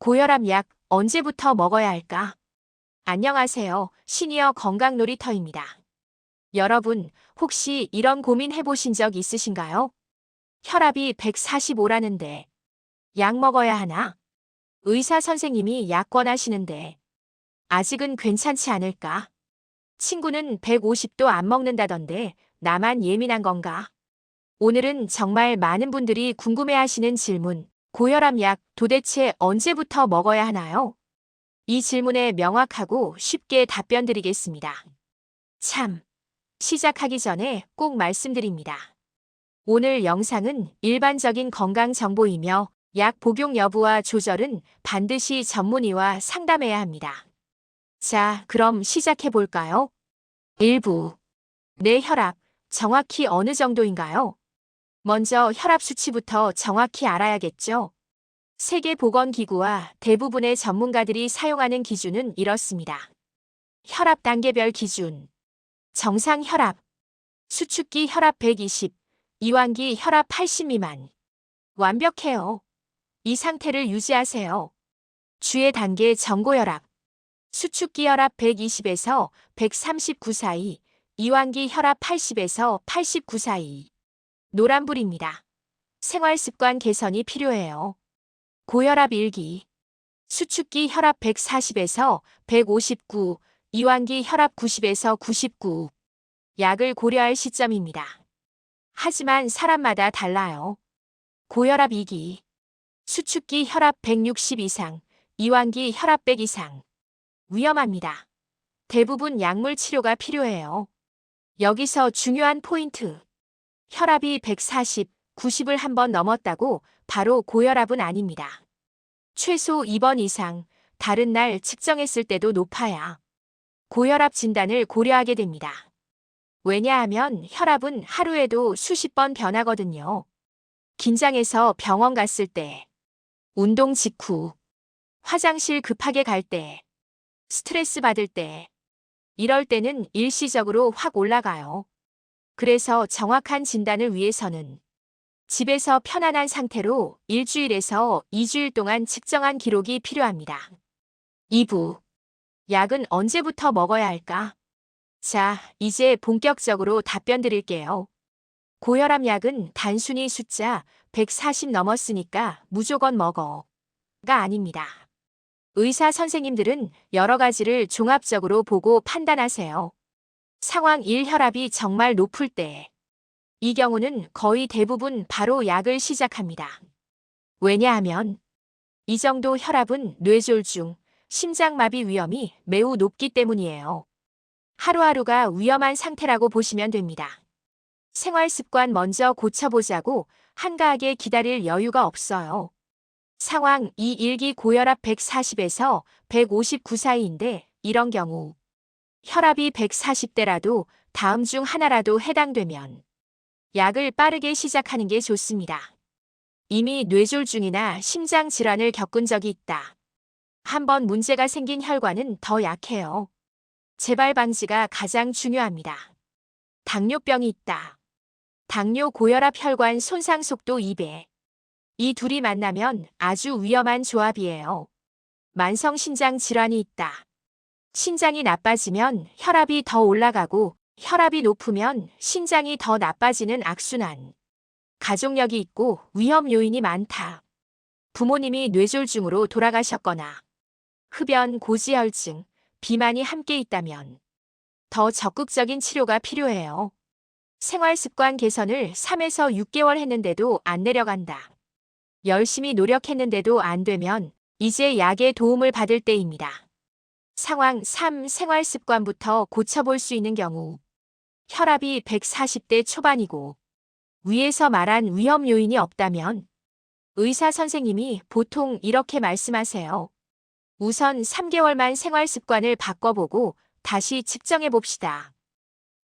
고혈압 약 언제부터 먹어야 할까? 안녕하세요. 시니어 건강 놀이터입니다. 여러분, 혹시 이런 고민 해보신 적 있으신가요? 혈압이 145라는데 약 먹어야 하나? 의사 선생님이 약 권하시는데 아직은 괜찮지 않을까? 친구는 150도 안 먹는다던데 나만 예민한 건가? 오늘은 정말 많은 분들이 궁금해하시는 질문, 고혈압 약 도대체 언제부터 먹어야 하나요? 이 질문에 명확하고 쉽게 답변 드리겠습니다. 참, 시작하기 전에 꼭 말씀드립니다. 오늘 영상은 일반적인 건강 정보이며 약 복용 여부와 조절은 반드시 전문의와 상담해야 합니다. 자, 그럼 시작해 볼까요? 1부. 내 혈압, 정확히 어느 정도인가요? 먼저 혈압 수치부터 정확히 알아야겠죠? 세계보건기구와 대부분의 전문가들이 사용하는 기준은 이렇습니다. 혈압 단계별 기준. 정상 혈압. 수축기 혈압 120, 이완기 혈압 80 미만. 완벽해요. 이 상태를 유지하세요. 주의 단계 정고혈압. 수축기 혈압 120에서 139 사이, 이완기 혈압 80에서 89 사이. 노란불입니다. 생활습관 개선이 필요해요. 고혈압 1기. 수축기 혈압 140에서 159, 이완기 혈압 90에서 99. 약을 고려할 시점입니다. 하지만 사람마다 달라요. 고혈압 2기. 수축기 혈압 160 이상, 이완기 혈압 100 이상. 위험합니다. 대부분 약물 치료가 필요해요. 여기서 중요한 포인트. 혈압이 140, 90을 한번 넘었다고 바로 고혈압은 아닙니다. 최소 2번 이상, 다른 날 측정했을 때도 높아야 고혈압 진단을 고려하게 됩니다. 왜냐하면 혈압은 하루에도 수십 번 변하거든요. 긴장해서 병원 갔을 때, 운동 직후, 화장실 급하게 갈 때, 스트레스 받을 때, 이럴 때는 일시적으로 확 올라가요. 그래서 정확한 진단을 위해서는 집에서 편안한 상태로 일주일에서 2주일 동안 측정한 기록이 필요합니다. 2부. 약은 언제부터 먹어야 할까? 자, 이제 본격적으로 답변 드릴게요. 고혈압 약은 단순히 숫자 140 넘었으니까 무조건 먹어가 아닙니다. 의사 선생님들은 여러 가지를 종합적으로 보고 판단하세요. 상황 1 혈압이 정말 높을 때. 이 경우는 거의 대부분 바로 약을 시작합니다. 왜냐하면 이 정도 혈압은 뇌졸중, 심장마비 위험이 매우 높기 때문이에요. 하루하루가 위험한 상태라고 보시면 됩니다. 생활습관 먼저 고쳐보자고 한가하게 기다릴 여유가 없어요. 상황 2 1기 고혈압 140에서 159 사이인데 이런 경우 혈압이 140대라도 다음 중 하나라도 해당되면 약을 빠르게 시작하는 게 좋습니다. 이미 뇌졸중이나 심장질환을 겪은 적이 있다. 한번 문제가 생긴 혈관은 더 약해요. 재발 방지가 가장 중요합니다. 당뇨병이 있다. 당뇨 고혈압 혈관 손상 속도 2배. 이 둘이 만나면 아주 위험한 조합이에요. 만성 신장 질환이 있다. 신장이 나빠지면 혈압이 더 올라가고 혈압이 높으면 신장이 더 나빠지는 악순환. 가족력이 있고 위험 요인이 많다. 부모님이 뇌졸중으로 돌아가셨거나 흡연, 고지혈증, 비만이 함께 있다면 더 적극적인 치료가 필요해요. 생활습관 개선을 3에서 6개월 했는데도 안 내려간다. 열심히 노력했는데도 안 되면 이제 약의 도움을 받을 때입니다. 상황 3 생활습관부터 고쳐볼 수 있는 경우 혈압이 140대 초반이고 위에서 말한 위험 요인이 없다면 의사 선생님이 보통 이렇게 말씀하세요. 우선 3개월만 생활습관을 바꿔보고 다시 측정해 봅시다.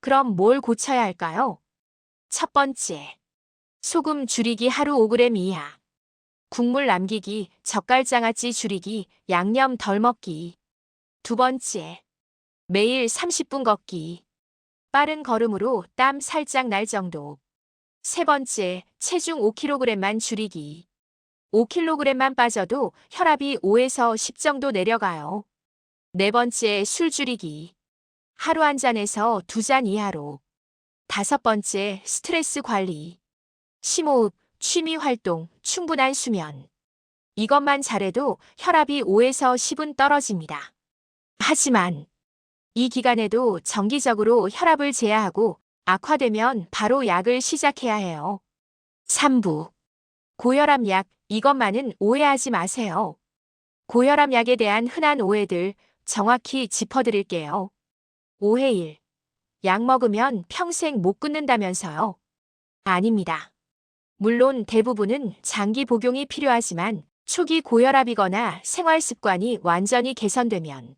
그럼 뭘 고쳐야 할까요? 첫 번째, 소금 줄이기 하루 5g 이하. 국물 남기기, 젓갈장아찌 줄이기, 양념 덜 먹기. 두 번째, 매일 30분 걷기. 빠른 걸음으로 땀 살짝 날 정도. 세 번째, 체중 5kg만 줄이기. 5kg만 빠져도 혈압이 5에서 10 정도 내려가요. 네 번째, 술 줄이기. 하루 한 잔에서 2잔 이하로. 다섯 번째, 스트레스 관리. 심호흡, 취미 활동, 충분한 수면. 이것만 잘해도 혈압이 5에서 10은 떨어집니다. 하지만 이 기간에도 정기적으로 혈압을 재야하고 악화되면 바로 약을 시작해야 해요. 3부. 고혈압 약, 이것만은 오해하지 마세요. 고혈압 약에 대한 흔한 오해들 정확히 짚어드릴게요. 오해 1. 약 먹으면 평생 못 끊는다면서요. 아닙니다. 물론 대부분은 장기 복용이 필요하지만 초기 고혈압이거나 생활 습관이 완전히 개선되면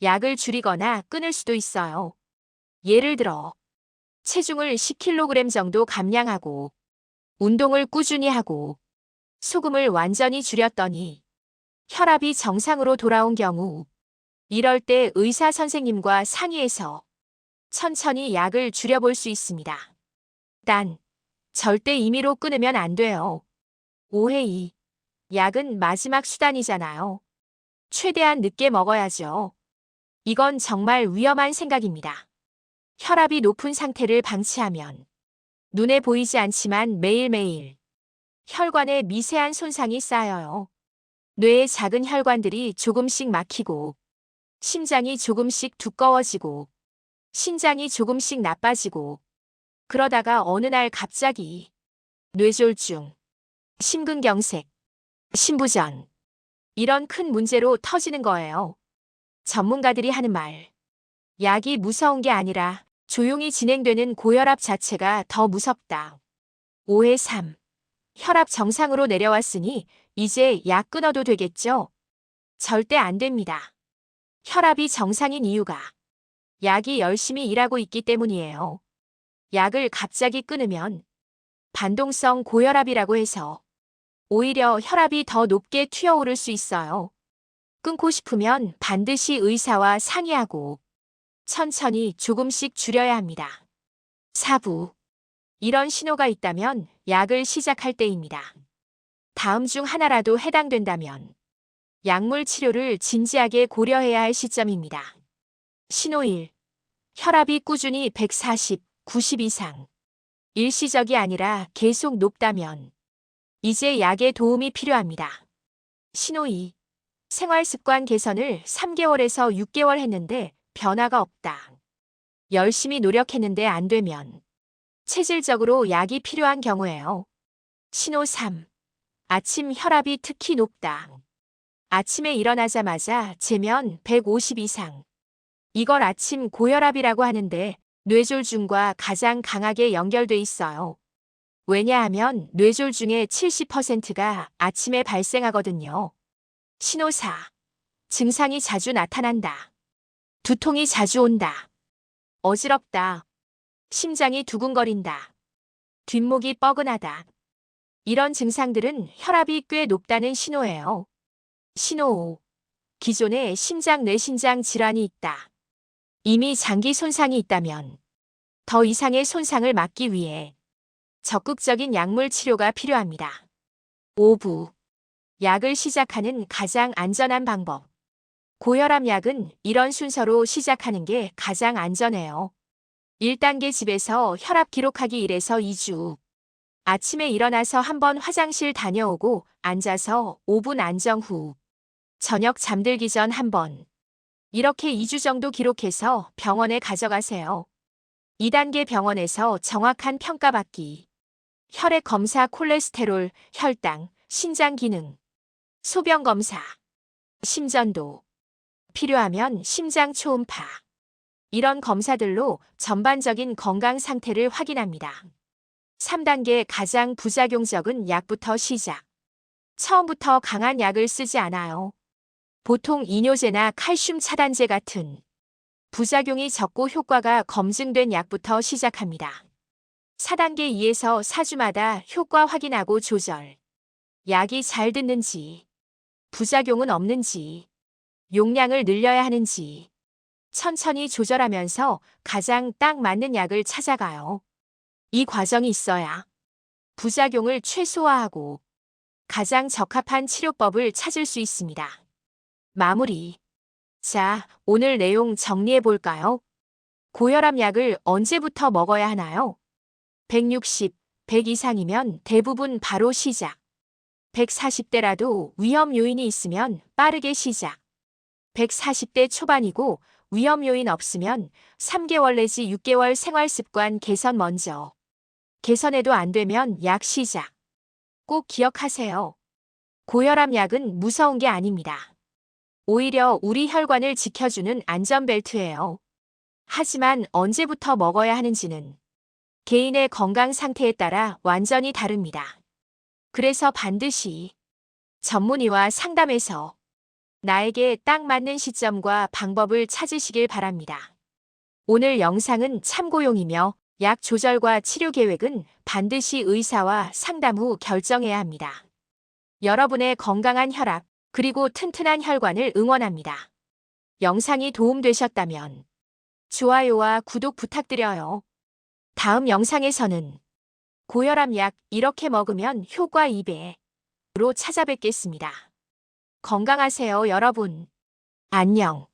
약을 줄이거나 끊을 수도 있어요. 예를 들어 체중을 10kg 정도 감량하고 운동을 꾸준히 하고 소금을 완전히 줄였더니 혈압이 정상으로 돌아온 경우, 이럴 때 의사 선생님과 상의해서 천천히 약을 줄여볼 수 있습니다. 단, 절대 임의로 끊으면 안 돼요. 오해 2. 약은 마지막 수단이잖아요. 최대한 늦게 먹어야죠. 이건 정말 위험한 생각입니다. 혈압이 높은 상태를 방치하면 눈에 보이지 않지만 매일매일 혈관에 미세한 손상이 쌓여요. 뇌의 작은 혈관들이 조금씩 막히고 심장이 조금씩 두꺼워지고 신장이 조금씩 나빠지고 그러다가 어느 날 갑자기 뇌졸중, 심근경색, 심부전 이런 큰 문제로 터지는 거예요. 전문가들이 하는 말. 약이 무서운 게 아니라 조용히 진행되는 고혈압 자체가 더 무섭다. 오해 3. 혈압 정상으로 내려왔으니 이제 약 끊어도 되겠죠? 절대 안 됩니다. 혈압이 정상인 이유가 약이 열심히 일하고 있기 때문이에요. 약을 갑자기 끊으면 반동성 고혈압이라고 해서 오히려 혈압이 더 높게 튀어오를 수 있어요. 끊고 싶으면 반드시 의사와 상의하고 천천히 조금씩 줄여야 합니다. 4부. 이런 신호가 있다면 약을 시작할 때입니다. 다음 중 하나라도 해당된다면 약물 치료를 진지하게 고려해야 할 시점입니다. 신호 1. 혈압이 꾸준히 140, 90 이상. 일시적이 아니라 계속 높다면 이제 약의 도움이 필요합니다. 신호 2. 생활 습관 개선을 3개월에서 6개월 했는데 변화가 없다. 열심히 노력했는데 안 되면 체질적으로 약이 필요한 경우예요. 신호 3. 아침 혈압이 특히 높다. 아침에 일어나자마자 재면 150 이상. 이걸 아침 고혈압이라고 하는데 뇌졸중과 가장 강하게 연결돼 있어요. 왜냐하면 뇌졸중의 70%가 아침에 발생하거든요. 신호 4. 증상이 자주 나타난다. 두통이 자주 온다. 어지럽다. 심장이 두근거린다. 뒷목이 뻐근하다. 이런 증상들은 혈압이 꽤 높다는 신호예요. 신호 5. 기존에 심장 뇌신장 질환이 있다. 이미 장기 손상이 있다면 더 이상의 손상을 막기 위해 적극적인 약물 치료가 필요합니다. 5부. 약을 시작하는 가장 안전한 방법. 고혈압 약은 이런 순서로 시작하는 게 가장 안전해요. 1단계 집에서 혈압 기록하기 1에서 2주. 아침에 일어나서 한번 화장실 다녀오고 앉아서 5분 안정 후. 저녁 잠들기 전 한번. 이렇게 2주 정도 기록해서 병원에 가져가세요. 2단계 병원에서 정확한 평가받기. 혈액 검사, 콜레스테롤, 혈당, 신장 기능, 소변 검사, 심전도, 필요하면 심장 초음파. 이런 검사들로 전반적인 건강 상태를 확인합니다. 3단계 가장 부작용 적은 약부터 시작. 처음부터 강한 약을 쓰지 않아요. 보통 이뇨제나 칼슘 차단제 같은 부작용이 적고 효과가 검증된 약부터 시작합니다. 4단계 2에서 4주마다 효과 확인하고 조절. 약이 잘 듣는지, 부작용은 없는지, 용량을 늘려야 하는지 천천히 조절하면서 가장 딱 맞는 약을 찾아가요. 이 과정이 있어야 부작용을 최소화하고 가장 적합한 치료법을 찾을 수 있습니다. 마무리. 자, 오늘 내용 정리해 볼까요? 고혈압 약을 언제부터 먹어야 하나요? 160, 100 이상이면 대부분 바로 시작. 140대라도 위험 요인이 있으면 빠르게 시작. 140대 초반이고 위험 요인 없으면 3개월 내지 6개월 생활 습관 개선 먼저. 개선해도 안 되면 약 시작. 꼭 기억하세요. 고혈압 약은 무서운 게 아닙니다. 오히려 우리 혈관을 지켜주는 안전벨트예요. 하지만 언제부터 먹어야 하는지는 개인의 건강 상태에 따라 완전히 다릅니다. 그래서 반드시 전문의와 상담해서 나에게 딱 맞는 시점과 방법을 찾으시길 바랍니다. 오늘 영상은 참고용이며 약 조절과 치료 계획은 반드시 의사와 상담 후 결정해야 합니다. 여러분의 건강한 혈압 그리고 튼튼한 혈관을 응원합니다. 영상이 도움되셨다면 좋아요와 구독 부탁드려요. 다음 영상에서는 고혈압 약 이렇게 먹으면 효과 2배로 찾아뵙겠습니다. 건강하세요, 여러분. 안녕.